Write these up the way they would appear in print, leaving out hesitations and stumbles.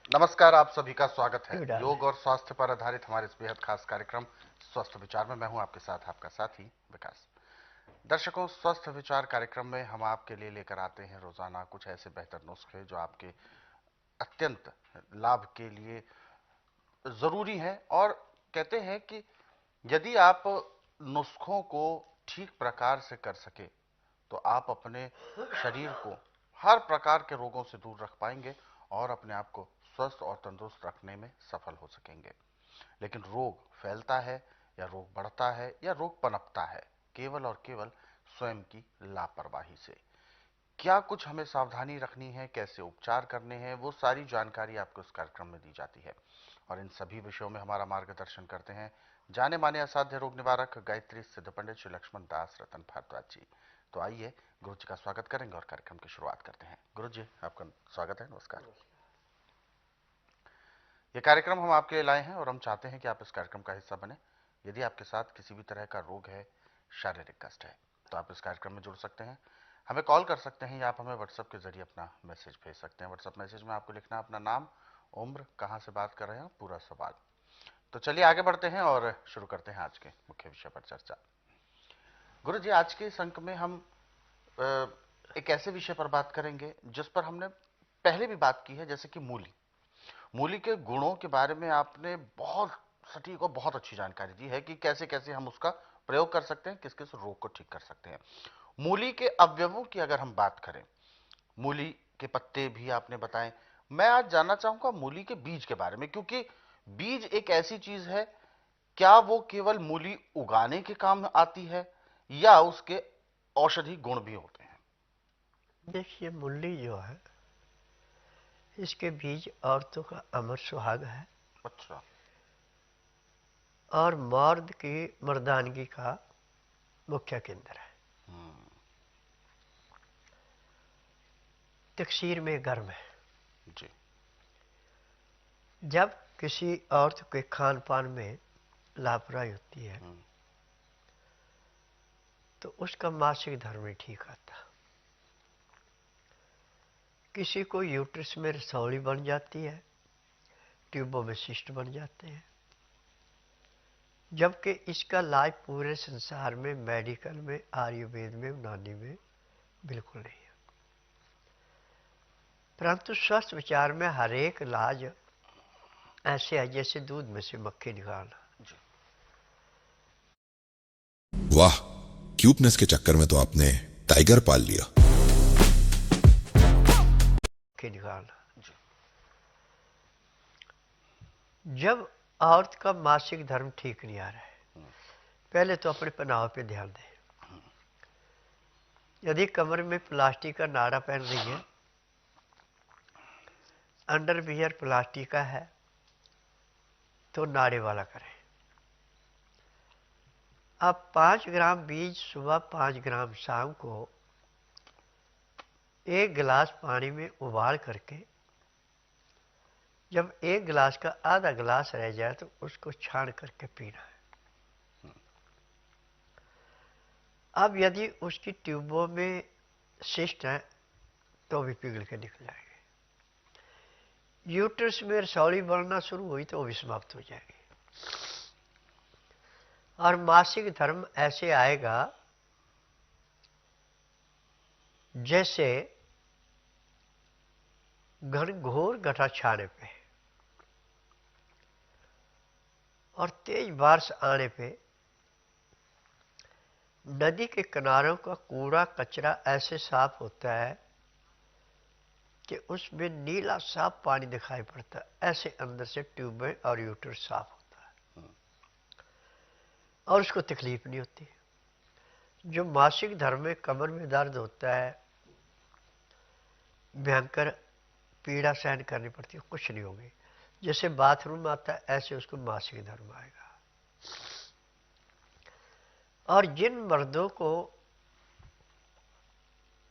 नमस्कार, आप सभी का स्वागत है क्यों डाल योग और स्वास्थ्य पर आधारित हमारे इस बेहद खास कार्यक्रम स्वस्थ विचार में। मैं हूं आपके साथ आपका साथी विकास। दर्शकों, स्वस्थ विचार कार्यक्रम में हम आपके लिए लेकर आते हैं रोजाना कुछ ऐसे बेहतर नुस्खे जो आपके अत्यंत लाभ के लिए जरूरी है। और कहते हैं कि यदि आप नुस्खों को ठीक प्रकार से कर सके तो आप अपने शरीर को हर प्रकार के रोगों से दूर रख पाएंगे और अपने आप को स्वस्थ और तंदुरुस्त रखने में सफल हो सकेंगे। लेकिन रोग फैलता है या रोग बढ़ता है या रोग पनपता है केवल और केवल स्वयं की लापरवाही से। क्या कुछ हमें सावधानी रखनी है, कैसे उपचार करने हैं, वो सारी जानकारी आपको इस कार्यक्रम में दी जाती है। और इन सभी विषयों में हमारा मार्गदर्शन करते हैं जाने माने असाध्य रोग निवारक गायत्री सिद्ध पंडित श्री लक्ष्मण दास रतन भारद्वाज जी। तो आइए गुरु जी का स्वागत करेंगे और कार्यक्रम की शुरुआत करते हैं। गुरु जी, आपका स्वागत है। नमस्कार। ये कार्यक्रम हम आपके लिए लाए हैं और हम चाहते हैं कि आप इस कार्यक्रम का हिस्सा बने। यदि आपके साथ किसी भी तरह का रोग है, शारीरिक कष्ट है, तो आप इस कार्यक्रम में जुड़ सकते हैं। हमें कॉल कर सकते हैं या आप हमें व्हाट्सएप के जरिए अपना मैसेज भेज सकते हैं। व्हाट्सएप मैसेज में आपको लिखना है अपना नाम, उम्र, कहाँ से बात कर रहे हैं, पूरा सवाल। तो चलिए आगे बढ़ते हैं और शुरू करते हैं आज के मुख्य विषय पर चर्चा। गुरु जी, आज के इस अंक में हम अ, एक ऐसे विषय पर बात करेंगे जिस पर हमने पहले भी बात की है, जैसे कि मूली। मूली के गुणों के बारे में आपने बहुत सटीक और बहुत अच्छी जानकारी दी है कि कैसे कैसे हम उसका प्रयोग कर सकते हैं, किस किस रोग को ठीक कर सकते हैं। मूली के अवयवों की अगर हम बात करें, मूली के पत्ते भी आपने बताए। मैं आज जानना चाहूंगा मूली के बीज के बारे में, क्योंकि बीज एक ऐसी चीज है, क्या वो केवल मूली उगाने के काम आती है या उसके औषधि गुण भी होते हैं? देखिए, मूली जो है, इसके बीज औरतों का अमर सुहाग है अच्छा। और मर्द की मर्दानगी का मुख्य केंद्र है। हम्म। तकसीर में गर्म है। जी। जब किसी औरत के खान पान में लापरवाही होती है हम्म। तो उसका मासिक धर्म नहीं ठीक आता। किसी को यूट्रस में रसौली बन जाती है, ट्यूबों में सिस्ट बन जाते हैं, जबकि इसका इलाज पूरे संसार में मेडिकल में, आयुर्वेद में, यूनानी में बिल्कुल नहीं है। परंतु स्वस्थ विचार में हर एक इलाज ऐसे है जैसे दूध में से मक्खी निकालना। जी। वाह, क्यूटनेस के चक्कर में तो आपने टाइगर पाल लिया। मक्खी निकालना। जी। जब औरत का मासिक धर्म ठीक नहीं आ रहा है, हम्म। पहले तो अपने पहनाव पे ध्यान दें। यदि कमर में प्लास्टिक का नाड़ा पहन रही है, अंडरवियर प्लास्टिक का है, तो नाड़े वाला करें। अब 5 ग्राम बीज सुबह, 5 ग्राम शाम को 1 गिलास पानी में उबाल करके, जब 1 गिलास का आधा गिलास रह जाए तो उसको छान करके पीना है। अब यदि उसकी ट्यूबों में सिस्ट है तो भी पिघल के निकल जाएंगे। यूट्रस में रसौली बढ़ना शुरू हुई तो वो भी समाप्त हो जाएगी। और मासिक धर्म ऐसे आएगा जैसे घनघोर गठा छाने पे और तेज बारिश आने पे नदी के किनारों का कूड़ा कचरा ऐसे साफ होता है कि उसमें नीला साफ पानी दिखाई पड़ता है। ऐसे अंदर से ट्यूबें और यूट्रस साफ होता है और उसको तकलीफ नहीं होती। जो मासिक धर्म में कमर में दर्द होता है, भयंकर पीड़ा सहन करनी पड़ती है, कुछ नहीं होगी। जैसे बाथरूम आता है ऐसे उसको मासिक धर्म आएगा। और जिन मर्दों को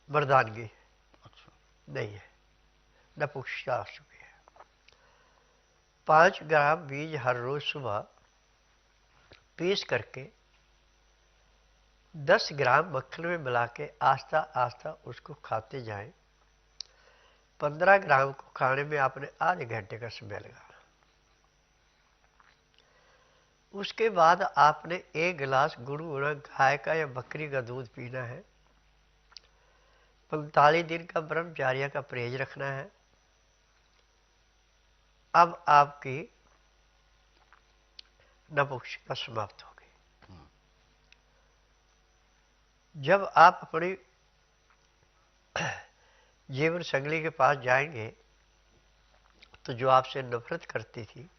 मर्दानगी अच्छा। नहीं है, नपुंसकता आ चुकी है, 5 ग्राम बीज हर रोज सुबह पीस करके 10 ग्राम मक्खन में मिला के आस्ता आस्ता उसको खाते जाएं। 15 ग्राम को खाने में आपने आधे घंटे का समय लगाना। उसके बाद आपने 1 गिलास गुनगुना गाय का या बकरी का दूध पीना है। 45 दिन का ब्रह्मचर्य का परहेज रखना है। अब आपकी नपुंसकता समाप्त हो गई। जब आप अपनी जीवन संगली के पास जाएंगे तो जो आपसे नफरत करती थी,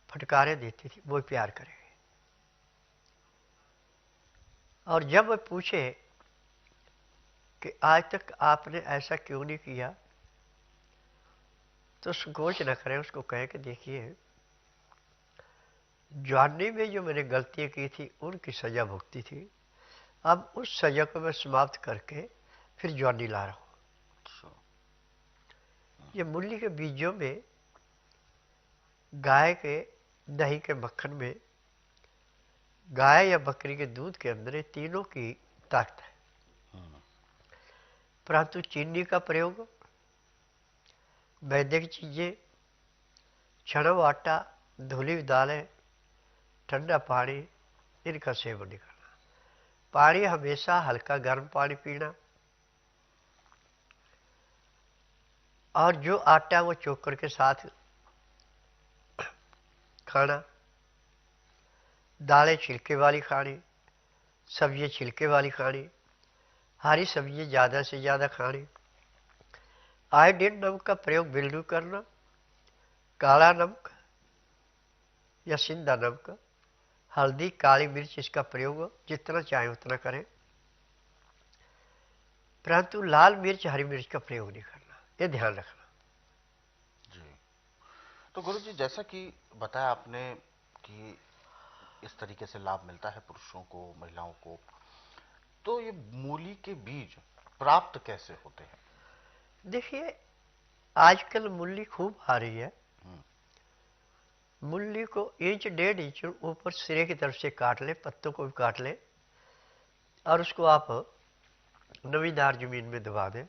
फटकारे देती थी, वो प्यार करेंगे। और जब वो पूछे कि आज तक आपने ऐसा क्यों नहीं किया, तो संकोच न करें, उसको कहें कि देखिए, जवानी में जो मैंने गलतियां की थी उनकी सजा भुगती थी, अब उस सजा को मैं समाप्त करके फिर जवानी ला रहा हूं। ये मूली के बीजों में, गाय के दही के मक्खन में, गाय या बकरी के दूध के अंदर ये तीनों की ताकत है। परंतु चीनी का प्रयोग, वैदिक चीजें, छनव आटा, धुली हुई दालें, ठंडा पानी, इनका सेवन नहीं करना। पानी हमेशा हल्का गर्म पानी पीना, और जो आटा वो चोकर के साथ खाना, दालें छिलके वाली खानी, सब्जियां छिलके वाली खानी, हरी सब्जियां ज़्यादा से ज़्यादा खानी, आयोडीन नमक का प्रयोग बिल्कुल करना, काला नमक या सिंधा नमक, हल्दी, काली मिर्च, इसका प्रयोग जितना चाहे उतना करें, परंतु लाल मिर्च, हरी मिर्च का प्रयोग नहीं करना, ये ध्यान रखना। जी, तो गुरु जी, जैसा कि बताया आपने कि इस तरीके से लाभ मिलता है पुरुषों को, महिलाओं को, तो ये मूली के बीज प्राप्त कैसे होते हैं? देखिए, आजकल मूली खूब आ रही है। मूली को 1-1.5 इंच ऊपर सिरे की तरफ से काट ले, पत्तों को भी काट ले, और उसको आप नमीदार जमीन में दबा दें।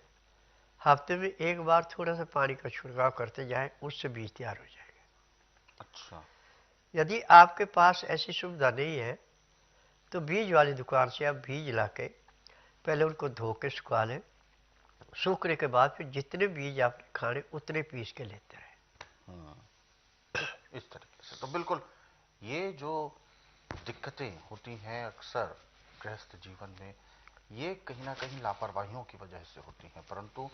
हफ्ते में एक बार थोड़ा सा पानी का छिड़काव करते जाएं, उससे बीज तैयार हो जाएंगे। अच्छा। यदि आपके पास ऐसी सुविधा नहीं है तो बीज वाली दुकान से आप बीज लाके पहले उनको धो के सुखा लें। सूखने के बाद फिर जितने बीज आपने खाने उतने पीस के लेते रहे। इस तरीके से तो बिल्कुल ये जो दिक्कतें होती हैं अक्सर गृहस्थ जीवन में, ये कहीं ना कहीं लापरवाहियों की वजह से होती हैं, परंतु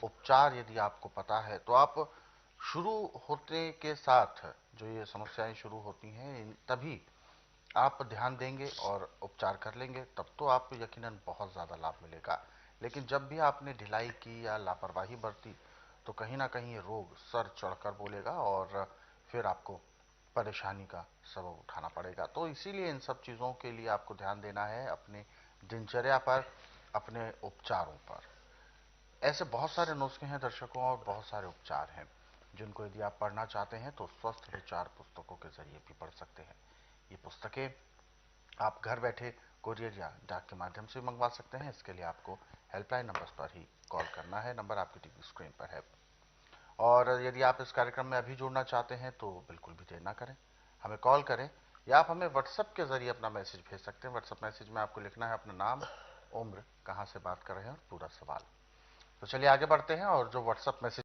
उपचार यदि आपको पता है तो आप शुरू होते के साथ जो ये समस्याएं शुरू होती हैं तभी आप ध्यान देंगे और उपचार कर लेंगे, तब तो आपको यकीनन बहुत ज़्यादा लाभ मिलेगा। लेकिन जब भी आपने ढिलाई की या लापरवाही बरती तो कहीं ना कहीं रोग सर चढ़कर बोलेगा और फिर आपको परेशानी का सबब उठाना पड़ेगा। तो इसीलिए इन सब चीज़ों के लिए आपको ध्यान देना है, अपने दिनचर्या पर, अपने उपचारों पर। ऐसे बहुत सारे नुस्खे हैं दर्शकों और बहुत सारे उपचार हैं जिनको यदि आप पढ़ना चाहते हैं तो स्वस्थ विचार पुस्तकों के जरिए भी पढ़ सकते हैं। ये पुस्तकें आप घर बैठे कोरियर या डाक के माध्यम से मंगवा सकते हैं। इसके लिए आपको हेल्पलाइन नंबर पर ही कॉल करना है, नंबर आपकी टीवी स्क्रीन पर है। और यदि आप इस कार्यक्रम में अभी जुड़ना चाहते हैं तो बिल्कुल भी देर ना करें, हमें कॉल करें या आप हमें व्हाट्सएप के जरिए अपना मैसेज भेज सकते हैं। व्हाट्सएप मैसेज में आपको लिखना है अपना नाम, उम्र, कहाँ से बात कर रहे हैं और पूरा सवाल। तो चलिए आगे बढ़ते हैं और जो व्हाट्सएप मैसेज